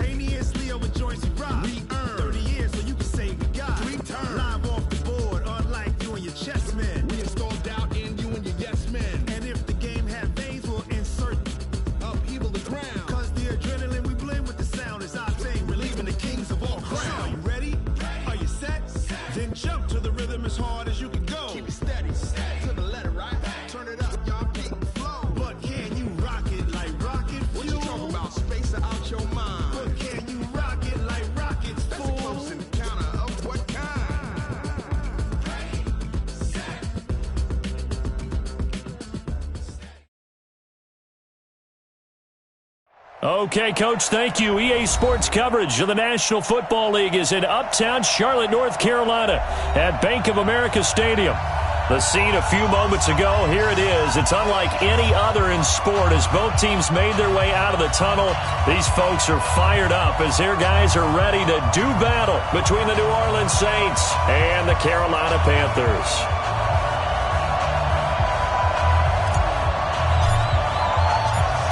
Simultaneously over joints we rock. We earn 30 years so you can say we got 3 turns. Live off the board, unlike you and your chess men. We install doubt in you and your yes men. And if the game had veins, we'll insert upheaval the ground. Cause the adrenaline we blend with the sound is our thing. Relieving the kings of all crowns. Are you ready? Are you set? Then jump to the rhythm as hard as you can go. Keep it steady, to the letter, right? Turn it up, y'all, keep it flow. But can you rock it like rocket fuel? What you talking about? Space out your mind. But can you rock it like rockets, fool? That's a close encounter of what kind? Okay, Coach, thank you. EA Sports coverage of the National Football League is in uptown Charlotte, North Carolina at Bank of America Stadium. The scene a few moments ago, here it is. It's unlike any other in sport as both teams made their way out of the tunnel. These folks are fired up as their guys are ready to do battle between the New Orleans Saints and the Carolina Panthers.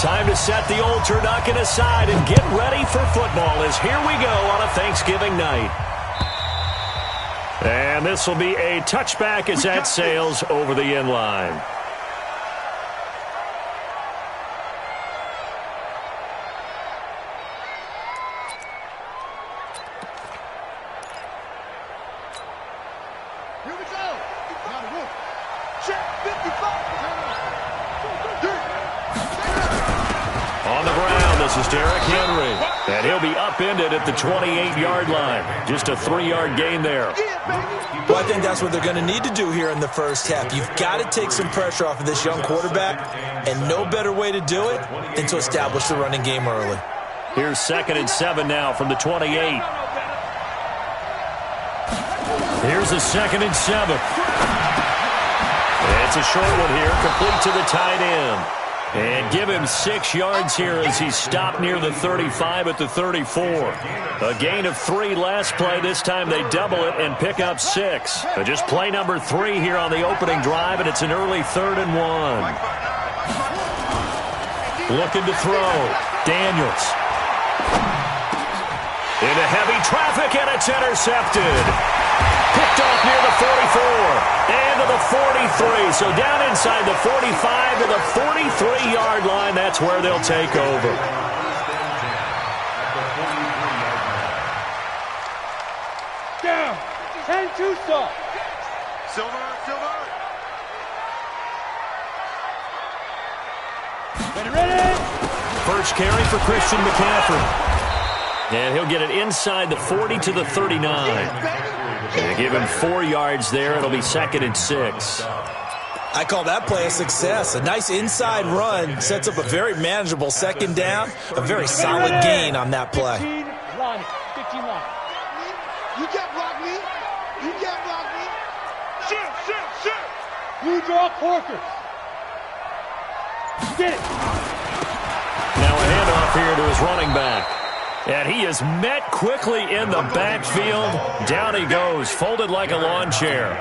Time to set the old turducken aside and get ready for football as here we go on a Thanksgiving night. And this will be a touchback as that sails over the end line. Here we go. Check 55. On the ground, this is Derrick Henry. And he'll be upended at the 28-yard line. Just a 3-yard gain there. Well, I think that's what they're going to need to do here in the first half. You've got to take some pressure off of this young quarterback, and no better way to do it than to establish the running game early. Here's 2nd and 7 now from the 28. Here's a 2nd and 7. It's a short one here, complete to the tight end. And give him 6 yards here as he's stopped near the 35 at the 34. A gain of 3 last play. This time they double it and pick up 6. Just play number 3 here on the opening drive, and it's an early 3rd and 1. Looking to throw. Daniels. Into heavy traffic, and it's intercepted. Picked off near the 44 and to the 43. So down inside the 45 to the 43-yard line. That's where they'll take over. Down. 10-2 stop. Silver. Ready. First carry for Christian McCaffrey. And he'll get it inside the 40 to the 39. And give him 4 yards there. It'll be 2nd and 6. I call that play a success. A nice inside run sets up a very manageable 2nd down. A very solid gain on that play. 15 line. You can't block me. You can't block me. Shit. You draw Corker. Get it. Now a handoff here to his running back. And he is met quickly in the backfield. Down he goes, folded like a lawn chair.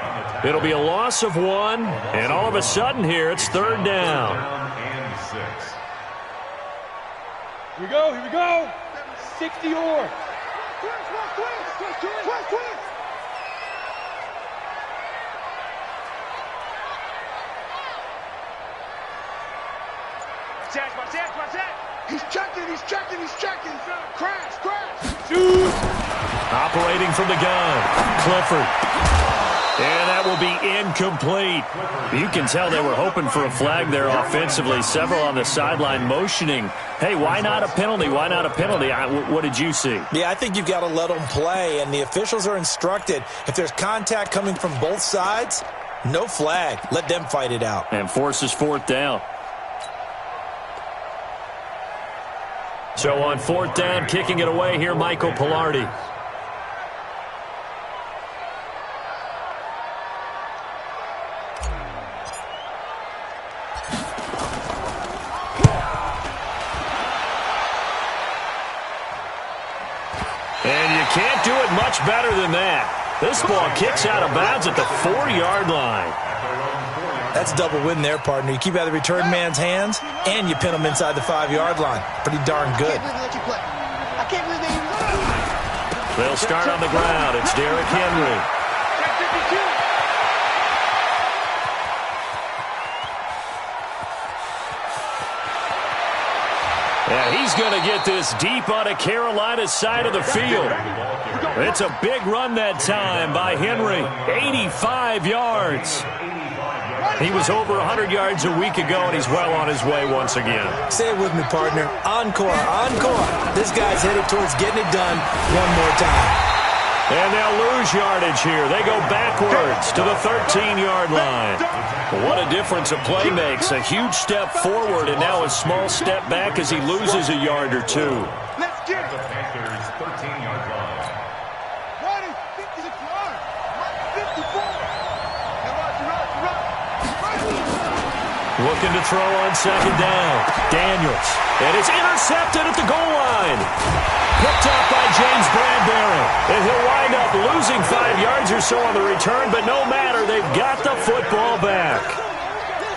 It'll be a loss of 1, and all of a sudden here, it's 3rd down. Here we go. 60 or. Check. He's checking. Crash. Shoot. Operating from the gun, Clifford. And that will be incomplete. You can tell they were hoping for a flag there offensively. Several on the sideline motioning. Hey, why not a penalty? What did you see? Yeah, I think you've got to let them play, and the officials are instructed. If there's contact coming from both sides, no flag. Let them fight it out. And forces 4th down. So on 4th down, kicking it away here, Michael Pilardi. And you can't do it much better than that. This ball kicks out of bounds at the 4-yard line. That's a double win there, partner. You keep out of the return man's hands, and you pin him inside the 5-yard line. Pretty darn good. I can't believe they They'll start on the ground. It's Derrick Henry. And he's going to get this deep on a Carolina side of the field. It's a big run that time by Henry. 85 yards. He was over 100 yards a week ago, and he's well on his way once again. Say it with me, partner. Encore, encore. This guy's headed towards getting it done one more time. And they'll lose yardage here. They go backwards to the 13-yard line. What a difference a play makes. A huge step forward and now a small step back as he loses a yard or two. Let's get it. The Panthers' 13-yard line. 56 yards. 54. Looking to throw on second down. Daniels. And it's intercepted at the goal line. Picked up by James Bradbury. And he'll wind up losing 5 yards or so on the return, but no matter, they've got the football back.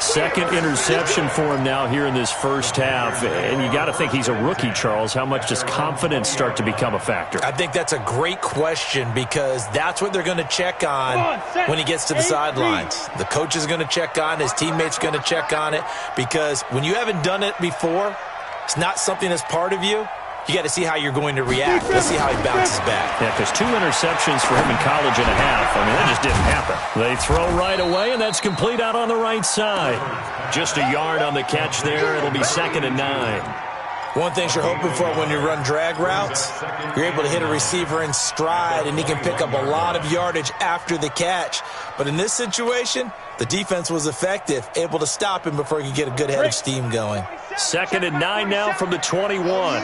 Second interception for him now here in this first half. And you got to think he's a rookie, Charles. How much does confidence start to become a factor? I think that's a great question because that's what they're going to check on when he gets to the sidelines. The coach is going to check on it. His teammates are going to check on it because when you haven't done it before, it's not something that's part of you. You got to see how you're going to react. Let's see how he bounces back. Yeah, because 2 interceptions for him in college and a half. I mean, that just didn't happen. They throw right away, and that's complete out on the right side. Just a yard on the catch there. It'll be 2nd and 9. One thing you're hoping for when you run drag routes, you're able to hit a receiver in stride, and he can pick up a lot of yardage after the catch. But in this situation, the defense was effective, able to stop him before he could get a good head of steam going. 2nd and 9 now from the 21.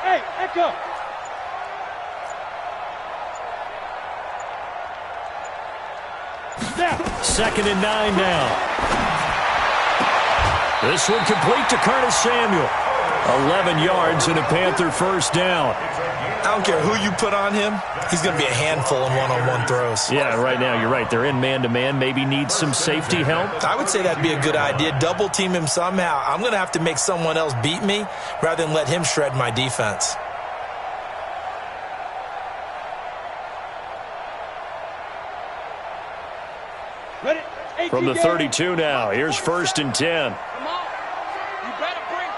Hey, Echo! Now. 2nd and 9 now. This one complete to Curtis Samuel. 11 yards and a Panther first down. I don't care who you put on him. He's going to be a handful in one-on-one throws. Yeah, right now you're right. They're in man-to-man. Maybe need some safety help. I would say that'd be a good idea. Double team him somehow. I'm going to have to make someone else beat me rather than let him shred my defense. Ready? From the 32 now. Here's 1st and 10. Come on. You better bring it.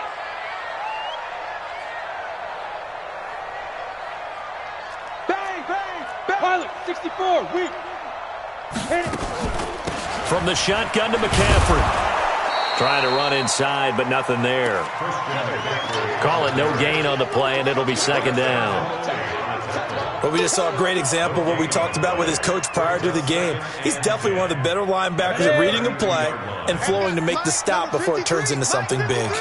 Bang, bang, bang. Pilot, 64, weak. Hit it. From the shotgun to McCaffrey. Trying to run inside, but nothing there. Call it no gain on the play, and it'll be 2nd down. Well, we just saw a great example of what we talked about with his coach prior to the game. He's definitely one of the better linebackers at reading a play and flowing to make the stop before it turns into something big.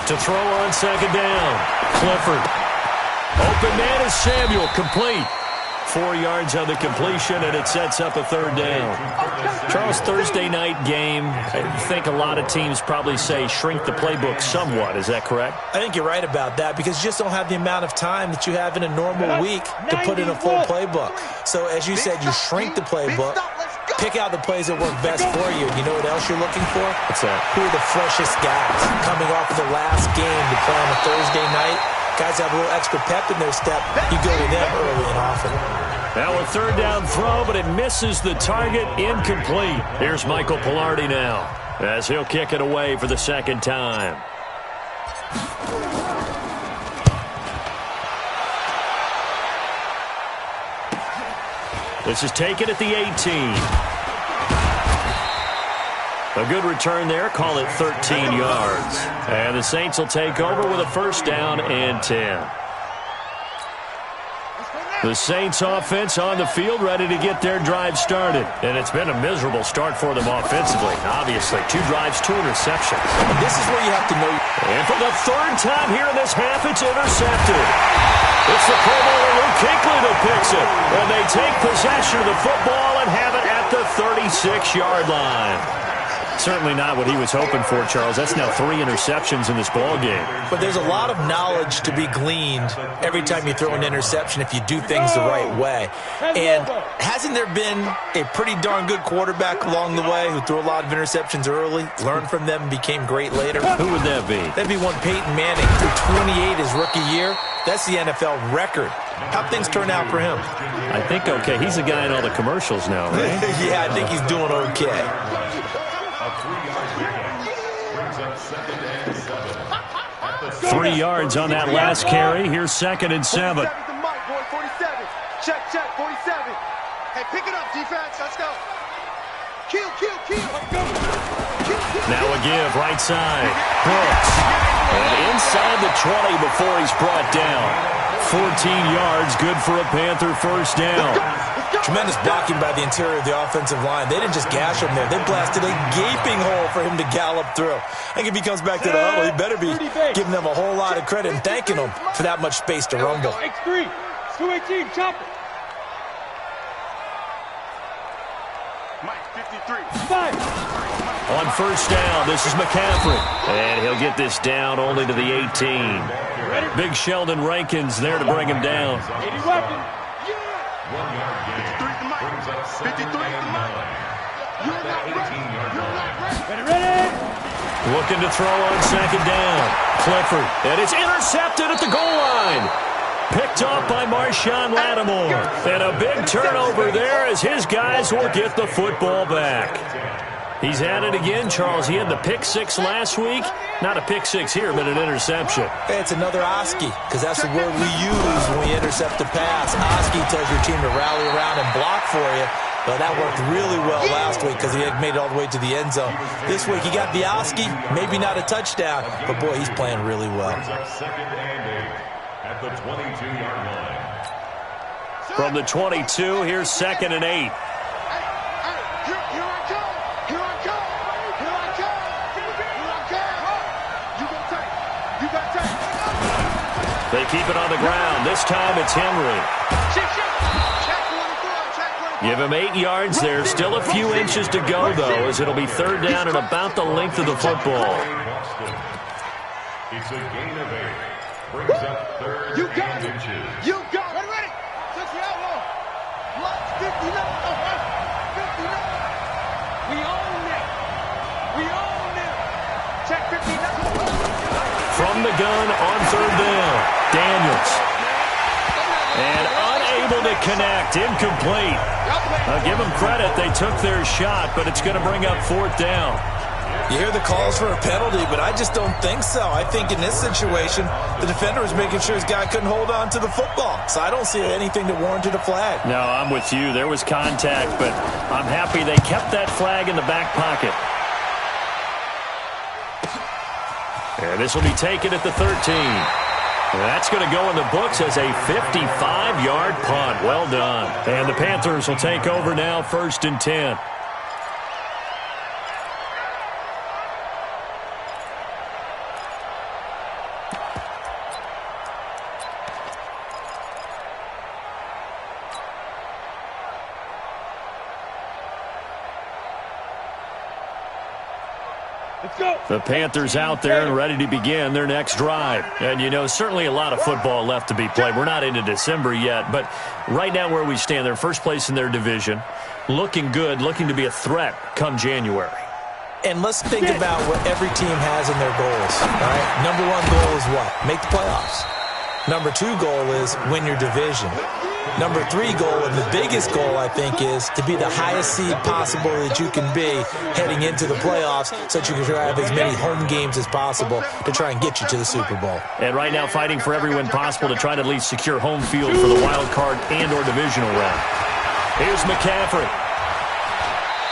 To throw on 2nd down. Clifford. Open man is Samuel, complete. 4 yards on the completion, and it sets up a 3rd down. Charles, Thursday night game, I think a lot of teams probably say shrink the playbook somewhat. Is that correct? I think you're right about that because you just don't have the amount of time that you have in a normal week to put in a full playbook. So, as you said, you shrink the playbook, pick out the plays that work best for you. You know what else you're looking for? What's that? Who are the freshest guys coming off of the last game to play on a Thursday night? Guys have a little extra pep in their step. You go to them early and often. Now a 3rd down throw, but it misses the target. Incomplete. Here's Michael Pilardi now as he'll kick it away for the 2nd time. This is taken at the 18. A good return there. Call it 13 yards. And the Saints will take over with a 1st down and 10. The Saints offense on the field, ready to get their drive started. And it's been a miserable start for them offensively. Obviously, 2 drives, 2 interceptions. And this is where you have to know. And for the 3rd time here in this half, it's intercepted. It's the Pro Bowler Luke Kuechly that picks it. And they take possession of the football and have it at the 36-yard line. Certainly not what he was hoping for, Charles. That's now 3 interceptions in this ball game. But there's a lot of knowledge to be gleaned every time you throw an interception if you do things the right way. And hasn't there been a pretty darn good quarterback along the way who threw a lot of interceptions early, learned from them, and became great later? Who would that be? That'd be one Peyton Manning, threw 28 his rookie year. That's the NFL record. How'd things turn out for him? I think okay. He's the guy in all the commercials now, right? Yeah, I think he's doing okay. 3 yards on that last carry. Here's 2nd and 7. 47. Check, 47. Hey, pick it up, defense. Let's go. Kill. Let's go. Now a give, right side. Brooks. And inside the 20 before he's brought down. 14 yards, good for a Panther first down. Tremendous blocking by the interior of the offensive line. They didn't just gash him there. They blasted a gaping hole for him to gallop through. I think if he comes back to the huddle, he better be giving them a whole lot of credit and thanking them for that much space to rumble. X3, 218, chop it. Mike, 53. 5. On first down, this is McCaffrey. And he'll get this down only to the 18. Big Sheldon Rankins there to bring him down. 80 weapon. 53 to Mike. 53 to Mike. You're not ready. Ready. Looking to throw on 2nd down. Clifford. And it's intercepted at the goal line. Picked off by Marshawn Lattimore. And a big turnover there as his guys will get the football back. He's at it again, Charles. He had the pick 6 last week. Not a pick 6 here, but an interception. Hey, it's another Oski, because that's the word we use when we intercept a pass. Oski tells your team to rally around and block for you. Well, that worked really well last week because he had made it all the way to the end zone. This week, he got the Oski, maybe not a touchdown, but, boy, he's playing really well. At the 22-yard line. From the 22, here's 2nd and 8. They keep it on the ground. This time it's Henry. Give him 8 yards there. Still a few inches to go, though, as it'll be 3rd down and about the length of the football. It's a gain of 8. Brings up 3rd and inches. You got it. Ready. 60 outlaw. 59. 59. We own it. We own it. Check 59. From the gun on 3rd down. Daniels. And unable to connect. Incomplete. I'll give them credit. They took their shot, but it's going to bring up 4th down. You hear the calls for a penalty, but I just don't think so. I think in this situation, the defender was making sure his guy couldn't hold on to the football. So I don't see anything that warranted a flag. No, I'm with you. There was contact, but I'm happy they kept that flag in the back pocket. And this will be taken at the 13. That's going to go in the books as a 55-yard punt. Well done. And the Panthers will take over now, 1st and 10. The Panthers out there and ready to begin their next drive. And, you know, certainly a lot of football left to be played. We're not into December yet, but right now where we stand, they're first place in their division. Looking good, looking to be a threat come January. And let's think about what every team has in their goals. All right? Number 1 goal is what? Make the playoffs. Number 2 goal is win your division. Number 3 goal, and the biggest goal, I think, is to be the highest seed possible that you can be heading into the playoffs so that you can have as many home games as possible to try and get you to the Super Bowl. And right now fighting for every win possible to try to at least secure home field for the wild card and or divisional round. Here's McCaffrey.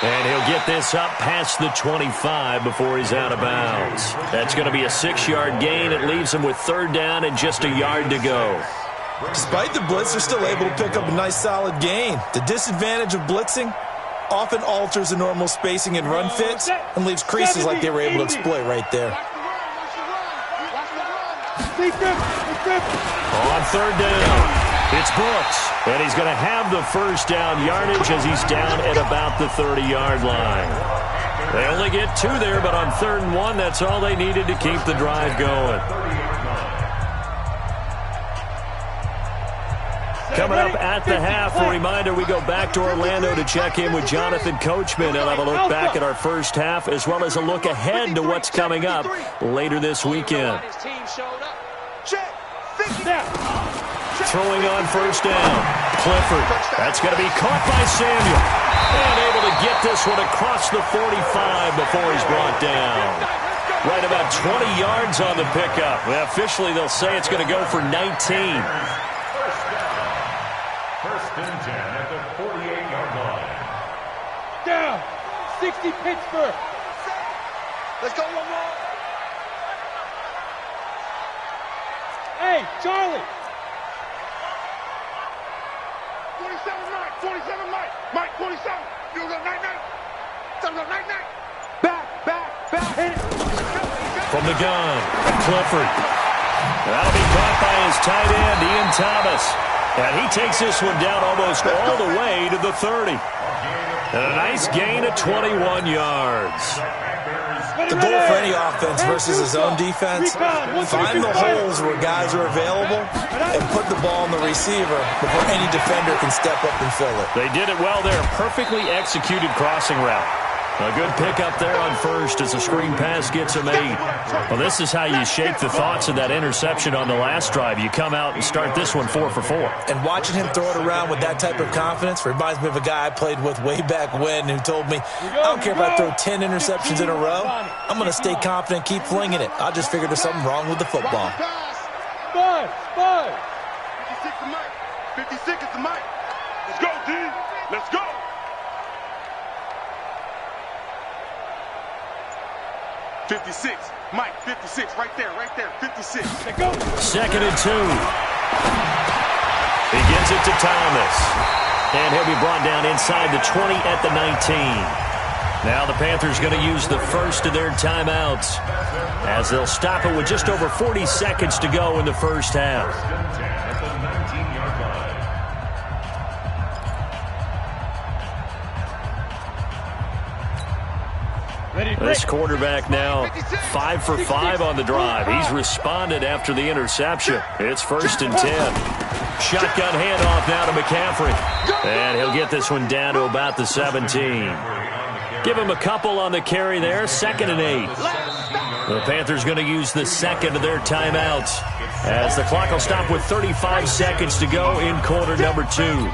And he'll get this up past the 25 before he's out of bounds. That's going to be a 6-yard gain. It leaves him with 3rd down and just a yard to go. Despite the blitz, they're still able to pick up a nice solid gain. The disadvantage of blitzing often alters the normal spacing and run fits and leaves creases like they were able to exploit right there. On 3rd down, it's Brooks. And he's going to have the 1st down yardage as he's down at about the 30-yard line. They only get 2 there, but on 3rd and 1, that's all they needed to keep the drive going. Coming up at the half, a reminder, we go back to Orlando to check in with Jonathan Coachman. He'll have a look back at our first half as well as a look ahead to what's coming up later this weekend. Throwing on first down. Clifford. That's going to be caught by Samuel. And able to get this one across the 45 before he's brought down. Right about 20 yards on the pickup. Well, officially, they'll say it's going to go for 19. First and 10 at the 48-yard line. Down. 60 Pittsburgh. Let's go one more. Hey, Charlie. 27 Mike. 27 Mike. Mike 27. You go night-night. Night-night. Back. Hit it. From the gun, Clifford. That'll be caught by his tight end, Ian Thomas. And he takes this one down almost all the way to the 30. And a nice gain of 21 yards. The goal for any offense versus his own defense, find the holes where guys are available and put the ball on the receiver before any defender can step up and fill it. They did it well there. Perfectly executed crossing route. A good pickup there on first as the screen pass gets him 8. Well, this is how you shake the thoughts of that interception on the last drive. You come out and start this one 4 for 4. And watching him throw it around with that type of confidence reminds me of a guy I played with way back when who told me, I don't care if I throw 10 interceptions in a row. I'm going to stay confident, keep flinging it. I just figured there's something wrong with the football. Spud. 56 is Mike. 56 is the Mike. Let's go, D. Let's go. '56, Mike, 56, right there, 56. Let's go. 2nd and 2. He gives it to Thomas. And he'll be brought down inside the 20 at the 19. Now the Panthers going to use the first of their timeouts as they'll stop it with just over 40 seconds to go in the first half. At the 19-yard line. This quarterback now 5 for 5 on the drive. He's responded after the interception. It's 1st and 10. Shotgun handoff now to McCaffrey. And he'll get this one down to about the 17. Give him a couple on the carry there. 2nd and 8. The Panthers going to use the second of their timeouts as the clock will stop with 35 seconds to go in quarter number 2.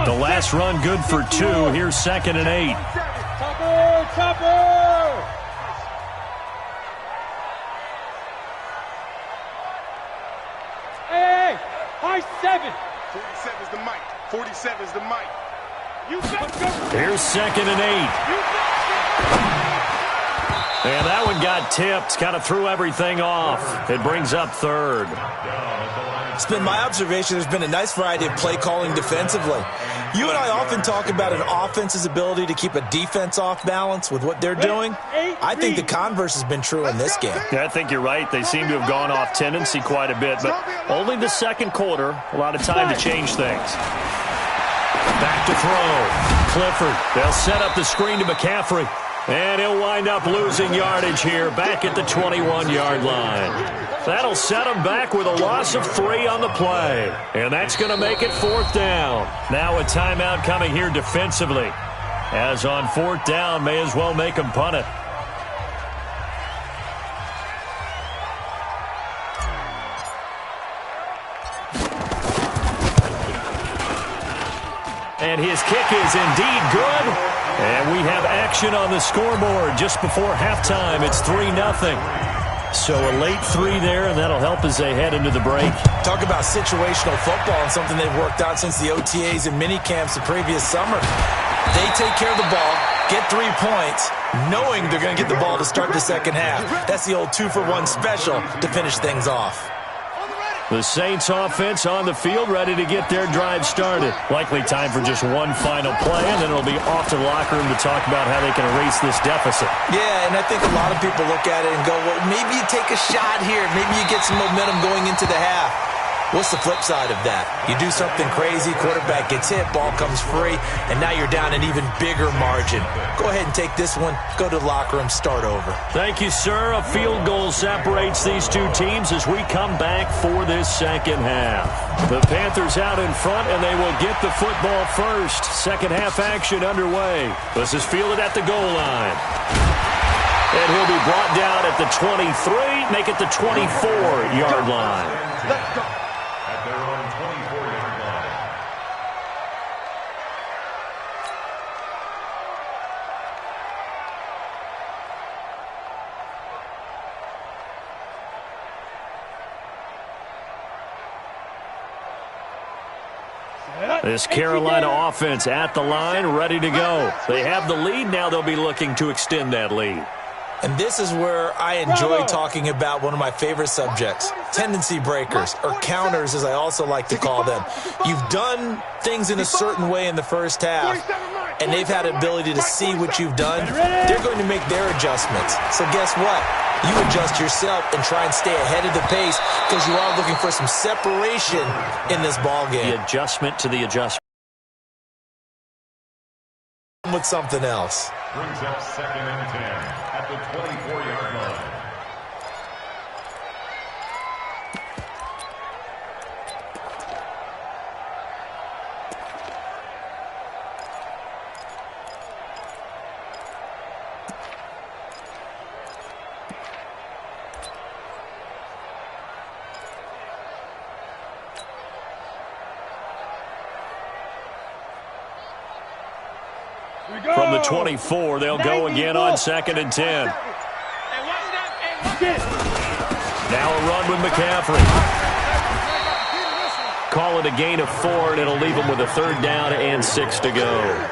The last run good for 2. Here's 2nd and 8. Chopper! Hey! High 7! 47 is the Mike. 47 is the Mike. You got to go! Here's 2nd and 8. And that one got tipped. Kind of threw everything off. It brings up 3rd. It's been my observation there's been a nice variety of play calling defensively. You and I often talk about an offense's ability to keep a defense off balance with what they're doing. I think the converse has been true in this game. Yeah, I think you're right. They seem to have gone off tendency quite a bit, but only the second quarter. A lot of time to change things. Back to throw. Clifford. They'll set up the screen to McCaffrey. And he'll wind up losing yardage here back at the 21-yard line. That'll set him back with a loss of 3 on the play. And that's going to make it 4th down. Now a timeout coming here defensively. As on 4th down, may as well make him punt it. And his kick is indeed good. And we have action on the scoreboard just before halftime. It's 3-0. So a late 3 there, and that'll help as they head into the break. Talk about situational football and something they've worked on since the OTAs and mini camps the previous summer. They take care of the ball, get 3 points, knowing they're going to get the ball to start the second half. That's the old 2-for-1 special to finish things off. The Saints offense on the field, ready to get their drive started. Likely time for just one final play, and then it'll be off to the locker room to talk about how they can erase this deficit. Yeah, and I think a lot of people look at it and go, well, maybe you take a shot here. Maybe you get some momentum going into the half. What's the flip side of that? You do something crazy, quarterback gets hit, ball comes free, and now you're down an even bigger margin. Go ahead and take this one, go to the locker room, start over. Thank you, sir. A field goal separates these two teams as we come back for this second half. The Panthers out in front, and they will get the football first. Second half action underway. This is fielded at the goal line. And he'll be brought down at the 23, make it the 24-yard line. Let's go. At their own 24-yard line. This Carolina offense at the line, ready to go. They have the lead. Now they'll be looking to extend that lead. And this is where I enjoy talking about one of my favorite subjects, tendency breakers, or counters as I also like to call them. You've done things in a certain way in the first half, and they've had the ability to see what you've done. They're going to make their adjustments. So guess what? You adjust yourself and try and stay ahead of the pace because you are looking for some separation in this ball game. The adjustment to the adjustment. With something else. Brings up 2nd and 10 at the 24-yard line. From the 24, they'll go again on 2nd and 10. Now a run with McCaffrey. Call it a gain of 4, and it'll leave them with a 3rd down and 6 to go.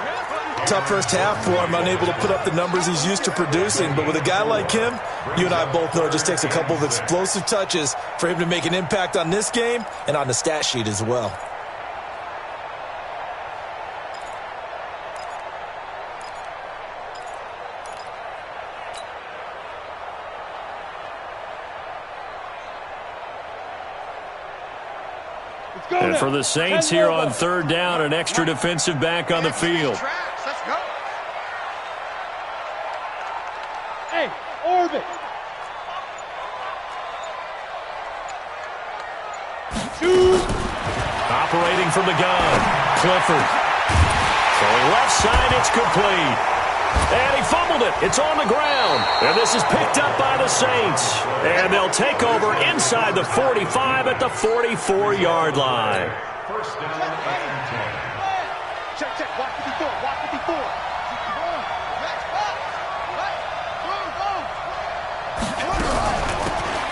Tough first half for him, unable to put up the numbers he's used to producing. But with a guy like him, you and I both know it just takes a couple of explosive touches for him to make an impact on this game and on the stat sheet as well. And for the Saints here on 3rd down, an extra defensive back on the field. Let's go. Hey, orbit. Operating from the gun, Clifford. Going left side, it's complete. And he fumbled it. It's on the ground. And this is picked up by the Saints. And they'll take over inside the 45 at the 44-yard line. First down and 10. Check. Watch 54. Watch 54.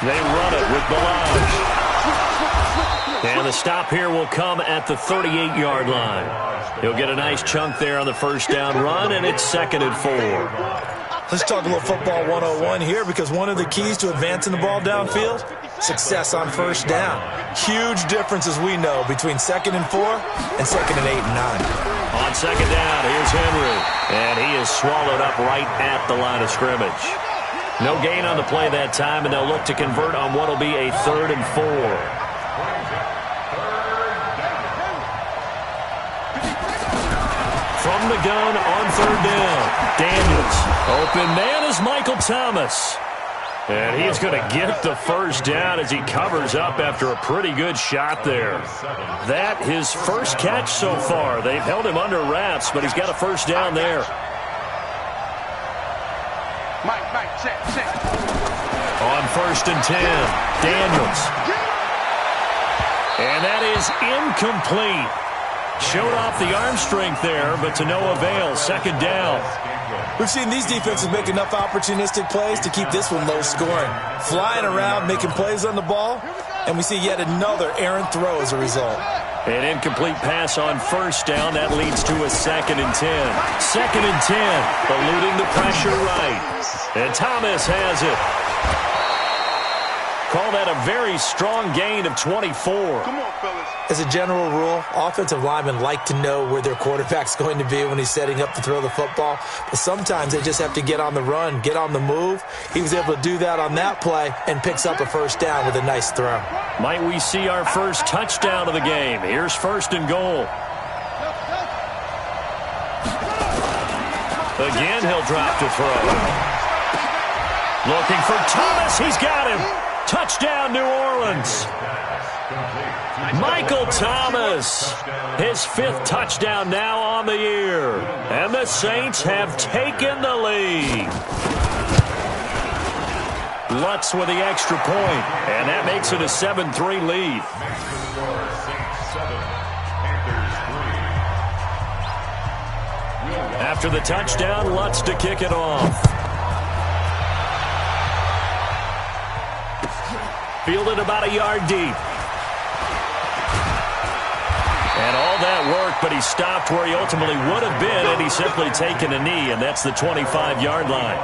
They run it with Balaj. And the stop here will come at the 38-yard line. He'll get a nice chunk there on the first down run, and it's 2nd and 4. Let's talk a little football 101 here, because one of the keys to advancing the ball downfield, success on first down. Huge difference, as we know, between 2nd and 4 and 2nd and 8 and 9. On 2nd down, here's Henry. And he is swallowed up right at the line of scrimmage. No gain on the play that time, and they'll look to convert on what will be a 3rd and 4. From the gun on 3rd down, Daniels. Open man is Michael Thomas. And he's going to get the first down as he covers up after a pretty good shot there. That his first catch so far. They've held him under wraps, but he's got a first down there. Mike, check. On 1st and 10, Daniels. And that is incomplete. Showed off the arm strength there, but to no avail. 2nd down. We've seen these defenses make enough opportunistic plays to keep this one low scoring. Flying around, making plays on the ball, and we see yet another errant throw as a result. An incomplete pass on 1st down. That leads to a 2nd and 10. 2nd and 10, eluding the pressure right. And Thomas has it. Call that a very strong gain of 24. Come on, fellas. As a general rule, offensive linemen like to know where their quarterback's going to be when he's setting up to throw the football. But sometimes they just have to get on the run, get on the move. He was able to do that on that play and picks up a first down with a nice throw. Might we see our first touchdown of the game? Here's 1st and goal. Again, he'll drop to throw. Looking for Thomas. He's got him. Touchdown, New Orleans. Michael Thomas, his 5th touchdown now on the year. And the Saints have taken the lead. Lutz with the extra point, and that makes it a 7-3 lead. After the touchdown, Lutz to kick it off. Fielded about a yard deep. And all that work, but he stopped where he ultimately would have been, and he's simply taken a knee, and that's the 25-yard line.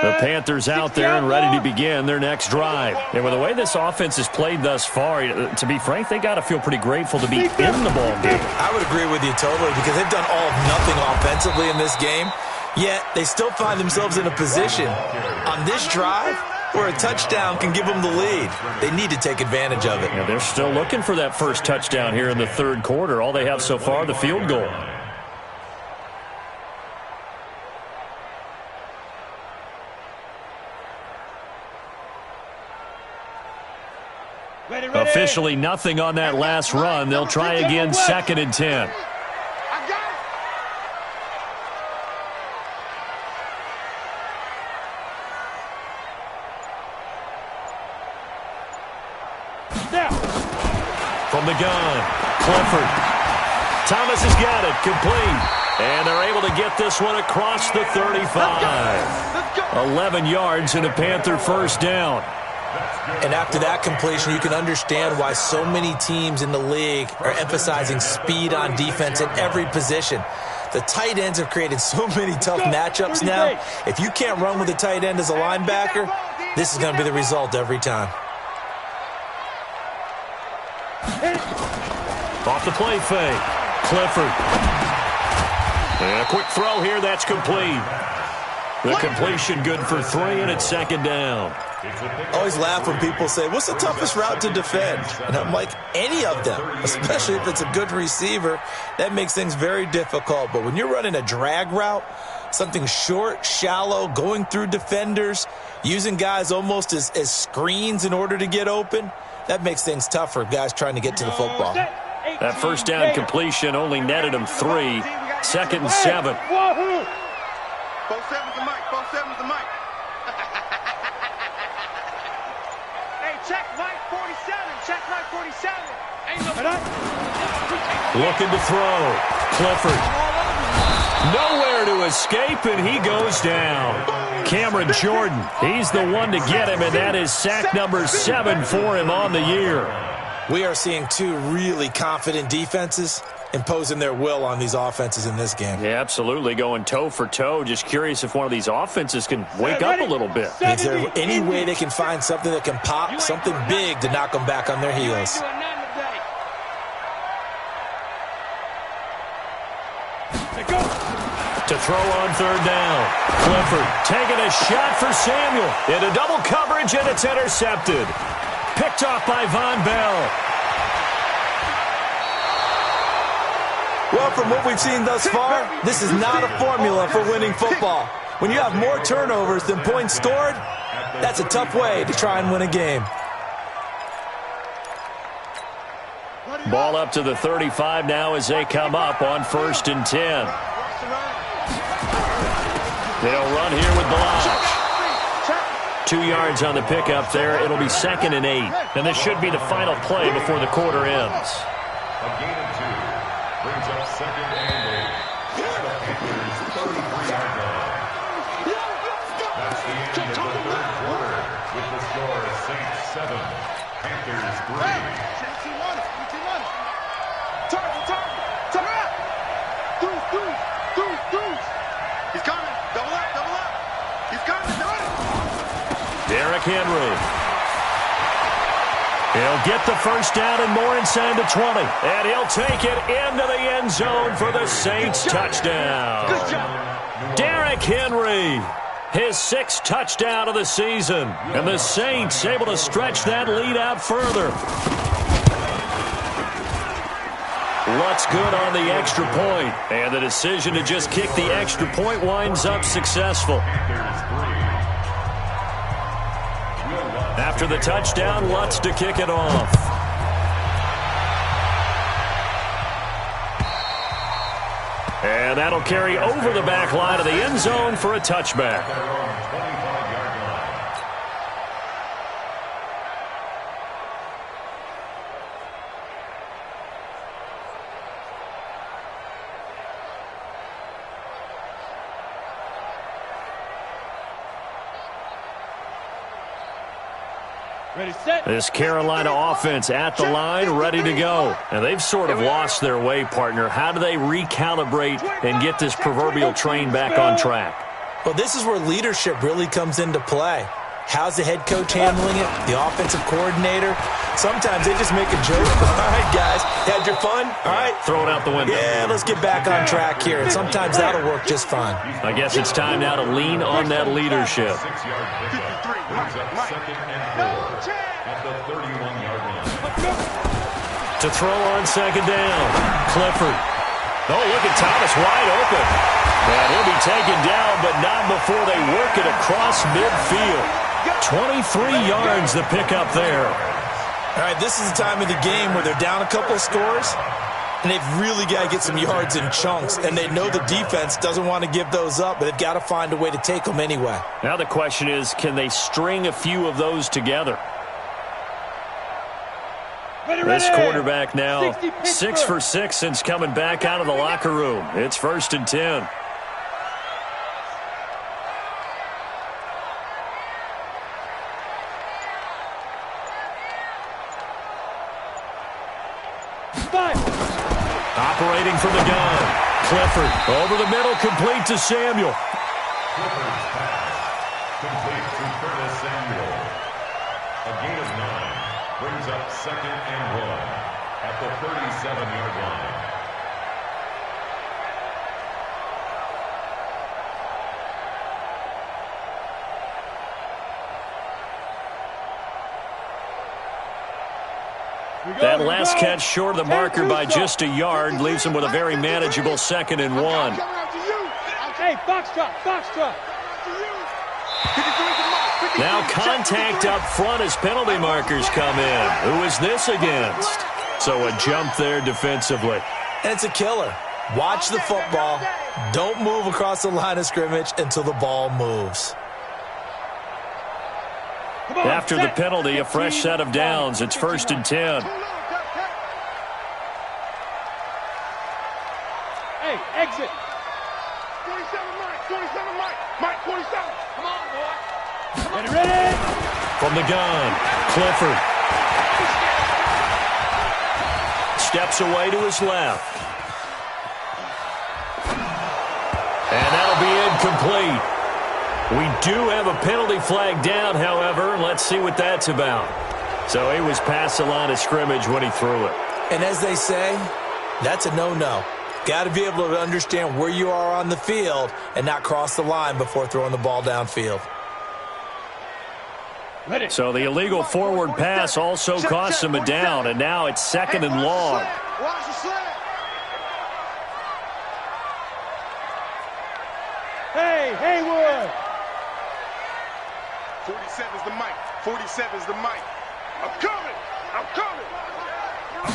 The Panthers out there and ready to begin their next drive. And with the way this offense has played thus far, to be frank, they got to feel pretty grateful to be in the ball game. I would agree with you totally because they've done all of nothing offensively in this game, yet they still find themselves in a position on this drive where a touchdown can give them the lead. They need to take advantage of it. Yeah, they're still looking for that first touchdown here in the 3rd quarter. All they have so far, the field goal. Officially nothing on that last run. They'll try again, 2nd and 10. From the gun, Clifford. Thomas has got it, complete. And they're able to get this one across the 35. 11 yards and a Panther first down. And after that completion, you can understand why so many teams in the league are emphasizing speed on defense at every position. The tight ends have created so many tough matchups now. If you can't run with a tight end as a linebacker, this is going to be the result every time. Off the play fake. Clifford. And a quick throw here. That's complete. The completion good for 3, and it's 2nd down. I always laugh when people say, what's the toughest route to defend? And I'm like, any of them, especially if it's a good receiver. That makes things very difficult. But when you're running a drag route, something short, shallow, going through defenders, using guys almost as screens in order to get open, that makes things tough for guys trying to get to the football. That first down completion only netted him 3. 2nd and 7. 4-7's the mic. 4-7's the mic. Check Mike 47. Check Mike 47. Ain't no... Looking to throw. Clifford. Nowhere to escape, and he goes down. Cameron Jordan, he's the one to get him, and that is sack number 7 for him on the year. We are seeing 2 really confident defenses imposing their will on these offenses in this game. Yeah, absolutely, going toe for toe. Just curious if one of these offenses can wake up a little bit. Is there any way they can find something that can pop, something big to knock them back on their heels? To throw on 3rd down. Clifford taking a shot for Samuel. Into double coverage, and it's intercepted. Picked off by Von Bell. Well, from what we've seen thus far, this is not a formula for winning football. When you have more turnovers than points scored, that's a tough way to try and win a game. Ball up to the 35 now as they come up on 1st and 10. They'll run here with Balazs. 2 yards on the pickup there. It'll be 2nd and 8. And this should be the final play before the quarter ends. A gain of 2 brings up 2nd and 8. That's the end of the third quarter with the score Saints 7, Panthers 3. He's coming. Double up, double up. He's coming. Derrick Henry. He'll get the first down and more inside the 20. And he'll take it into the end zone for the Saints touchdown. Good job. Derrick Henry, his 6th touchdown of the season. And the Saints able to stretch that lead out further. Lutz good on the extra point. And the decision to just kick the extra point winds up successful. After the touchdown, Lutz to kick it off. And that'll carry over the back line of the end zone for a touchback. Ready, set. This Carolina offense at the line, ready to go. And they've sort of lost their way, partner. How do they recalibrate and get this proverbial train back on track? Well, this is where leadership really comes into play. How's the head coach handling it? The offensive coordinator? Sometimes they just make a joke. All right, guys, had your fun? All right. Throw it out the window. Yeah, let's get back on track here. And sometimes that'll work just fine. I guess it's time now to lean on that leadership. 6-yard pickup. Brings up 2nd and 4 at the 31-yard line. To throw on 2nd down. Clifford. Oh, look at Thomas wide open. And he'll be taken down, but not before they work it across midfield. 23 yards the pickup there. All right, this is the time of the game where they're down a couple of scores, and they've really got to get some yards in chunks, and they know the defense doesn't want to give those up, but they've got to find a way to take them anyway. Now the question is, can they string a few of those together? This quarterback now 6 for 6 since coming back out of the locker room. It's 1st and 10. Operating from the gun. Clifford over the middle, complete to Samuel. Clifford's pass complete to Curtis Samuel. A gain of 9 brings up 2nd and 1 at the 37-yard line. That last catch short of the marker by just a yard leaves him with a very manageable 2nd and 1. Hey, box drop. Now contact up front as penalty markers come in. Who is this against? So a jump there defensively. And it's a killer. Watch the football. Don't move across the line of scrimmage until the ball moves. After the penalty, a fresh set of downs. It's 1st and 10. Hey, exit. 47 Mike. Mike, 47. Come on, boy. Ready. From the gun, Clifford. Steps away to his left. And that'll be incomplete. We do have a penalty flag down, however. Let's see what that's about. So he was past the line of scrimmage when he threw it. And as they say, that's a no-no. Got to be able to understand where you are on the field and not cross the line before throwing the ball downfield. So the illegal forward pass also costs him a down, and now it's 2nd and long. Watch the sled. Hey, Haywood. 47's the mic. 47's the mic. I'm coming.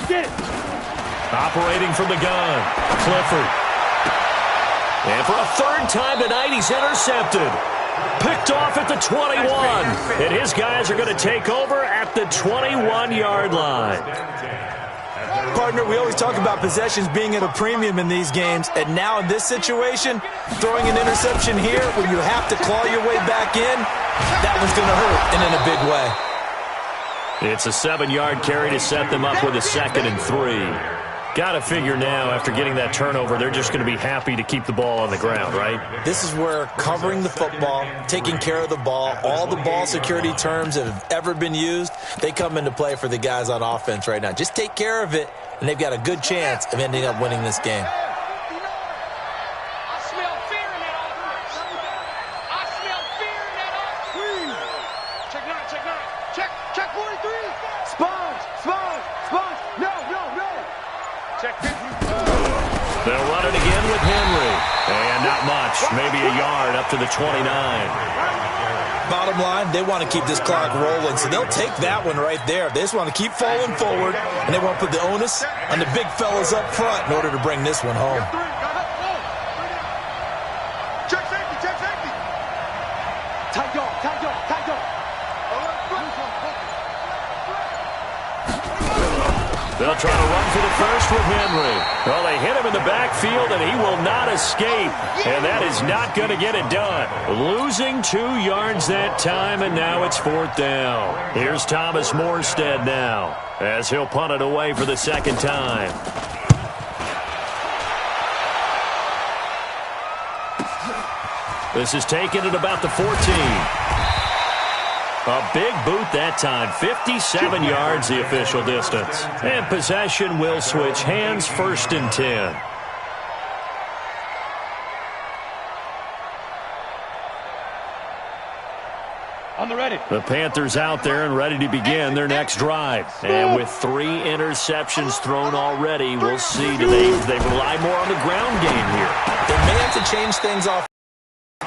Get it. Operating from the gun, Clifford. And for a 3rd time tonight, he's intercepted. Picked off at the 21. And his guys are going to take over at the 21-yard line. Partner, we always talk about possessions being at a premium in these games, and now in this situation, throwing an interception here when you have to claw your way back in, that one's going to hurt, and in a big way. It's a 7-yard carry to set them up with a 2nd and 3. Got to figure now, after getting that turnover, they're just going to be happy to keep the ball on the ground, right? This is where covering the football, taking care of the ball, all the ball security terms that have ever been used, they come into play for the guys on offense right now. Just take care of it, and they've got a good chance of ending up winning this game. They'll run it again with Henry. And not much. Maybe a yard up to the 29. Bottom line, they want to keep this clock rolling, so they'll take that one right there. They just want to keep falling forward, and they want to put the onus on the big fellas up front in order to bring this one home. Check safety, check safety. Tight dog, tight dog, tight dog. They'll try to run for the first with Henry. Well, they hit him in the backfield, and he will not escape. And that is not going to get it done. Losing 2 yards that time, and now it's 4th down. Here's Thomas Morstead now, as he'll punt it away for the 2nd time. This is taken at about the 14. A big boot that time, 57 yards the official distance. And possession will switch hands, 1st and 10. On the ready. The Panthers out there and ready to begin their next drive. And with 3 interceptions thrown already, we'll see. Do they rely more on the ground game here? They may have to change things off.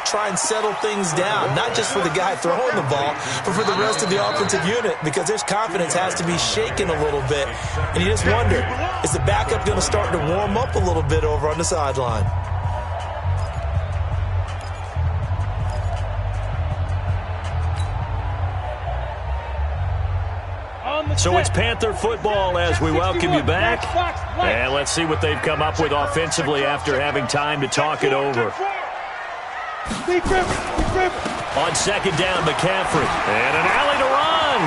Try and settle things down, not just for the guy throwing the ball, but for the rest of the offensive unit, because their confidence has to be shaken a little bit. And you just wonder, is the backup going to start to warm up a little bit over on the sideline? So it's Panther football as we welcome you back. And let's see what they've come up with offensively after having time to talk it over. On 2nd down, McCaffrey. And an alley to run.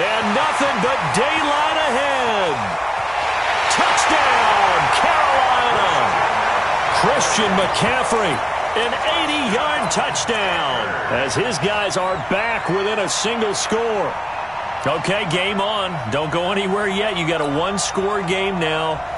And nothing but daylight ahead. Touchdown, Carolina. Christian McCaffrey, an 80-yard touchdown, as his guys are back within a single score. Okay, game on. Don't go anywhere yet. You got a 1-score game now.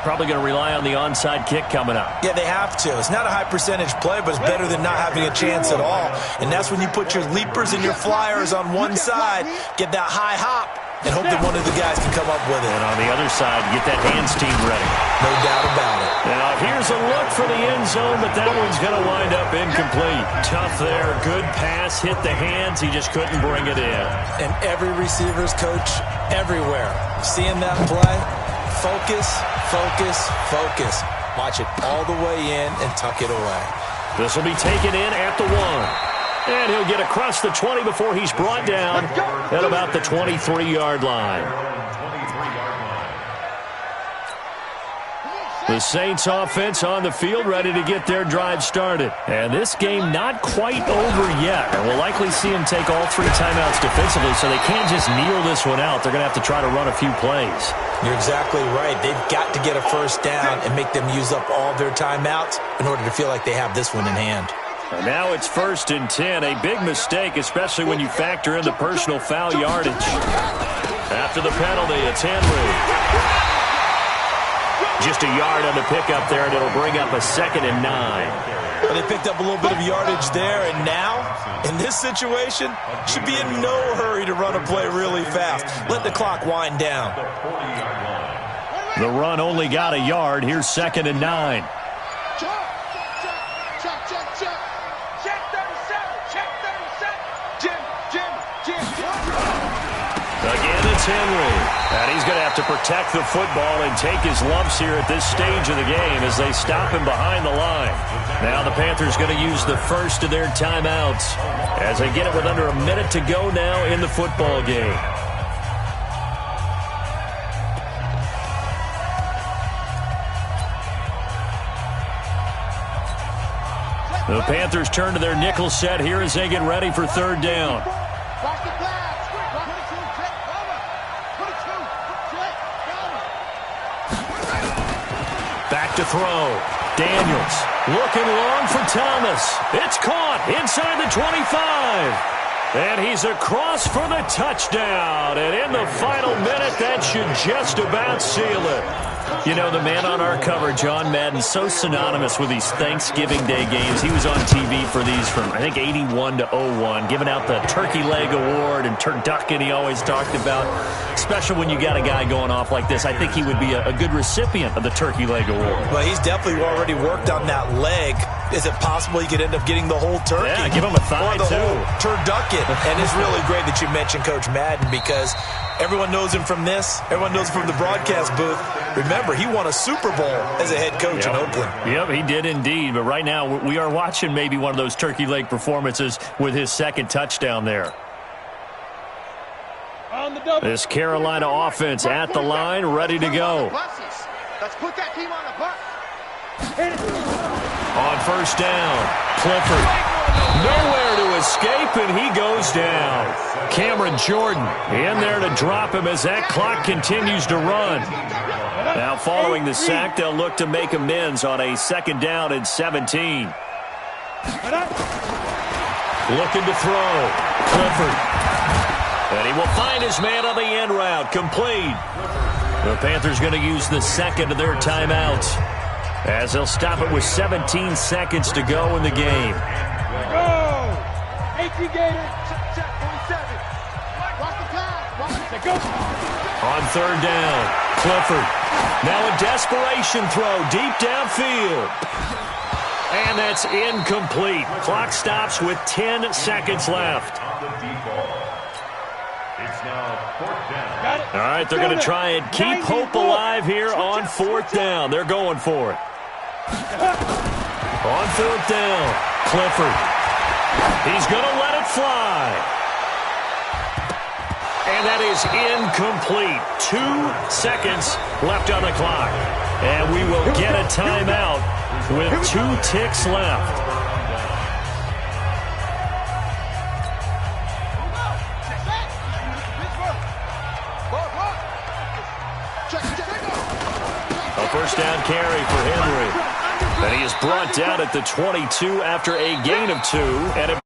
Probably going to rely on the onside kick coming up. Yeah, they have to. It's not a high percentage play, but it's better than not having a chance at all. And that's when you put your leapers and your flyers on one side, get that high hop, and hope that one of the guys can come up with it. And on the other side, get that hands team ready. No doubt about it. Now, here's a look for the end zone, but that one's going to wind up incomplete. Tough there. Good pass. Hit the hands. He just couldn't bring it in. And every receiver's coach everywhere, seeing that play, focus, focus, focus. Watch it all the way in and tuck it away. This will be taken in at the 1. And he'll get across the 20 before he's brought down at about the 23-yard line. The Saints offense on the field ready to get their drive started. And this game not quite over yet. And we'll likely see them take all 3 timeouts defensively, so they can't just kneel this one out. They're going to have to try to run a few plays. You're exactly right. They've got to get a 1st down and make them use up all their timeouts in order to feel like they have this one in hand. And now it's 1st and 10. A big mistake, especially when you factor in the personal foul yardage. After the penalty, it's Henry. Just a yard on the pickup there, and it'll bring up a 2nd and 9. Well, they picked up a little bit of yardage there, and now, in this situation, should be in no hurry to run a play really fast. Let the clock wind down. The run only got a yard. Here's 2nd and 9. Check 37. Check 37. Jim. Again, it's Henry. And he's going to have to protect the football and take his lumps here at this stage of the game as they stop him behind the line. Now the Panthers going to use the first of their timeouts as they get it with under a minute to go now in the football game. The Panthers turn to their nickel set here as they get ready for third down. Back to throw. Daniels looking long for Thomas. It's caught inside the 25. And he's across for the touchdown. And in the final minute, that should just about seal it. You know, the man on our cover, John Madden, so synonymous with these Thanksgiving Day games. He was on TV for these from, I think, 81 to 01, giving out the Turkey Leg Award and turducken he always talked about. Special when you got a guy going off like this. I think he would be a good recipient of the Turkey Leg Award. Well, he's definitely already worked on that leg. Is it possible he could end up getting the whole turkey? Yeah, give him a thigh, or the too. whole turducken. And it's really great that you mentioned Coach Madden because everyone knows him from this. Everyone knows him from the broadcast booth. Remember, he won a Super Bowl as a head coach in Oakland. Yep, he did indeed. But right now, we are watching maybe one of those turkey leg performances with his second touchdown there. This Carolina offense at the line, ready to go. Let's put that team on the bus. On first down, Clifford. Nowhere to escape, and he goes down. Cameron Jordan in there to drop him as that clock continues to run. Now following the sack, they'll look to make amends on a second down and 17. Looking to throw. Clifford. And he will find his man on the end route. Complete. The Panthers going to use the second of their timeouts as they'll stop it with 17 seconds to go in the game. Go! 18 Gator. Check 27. Watch the time. Go. On third down, Clifford. Now a desperation throw deep downfield. And that's incomplete. Clock stops with 10 seconds left. It's now fourth down. All right, they're going to try and keep hope alive here on fourth down. They're going for it. On fourth down, Clifford. He's going to let it fly. And that is incomplete. 2 seconds left on the clock. And we will get a timeout with 2 ticks left. A first down carry for Henry. And he is brought down at the 22 after a gain of 2. And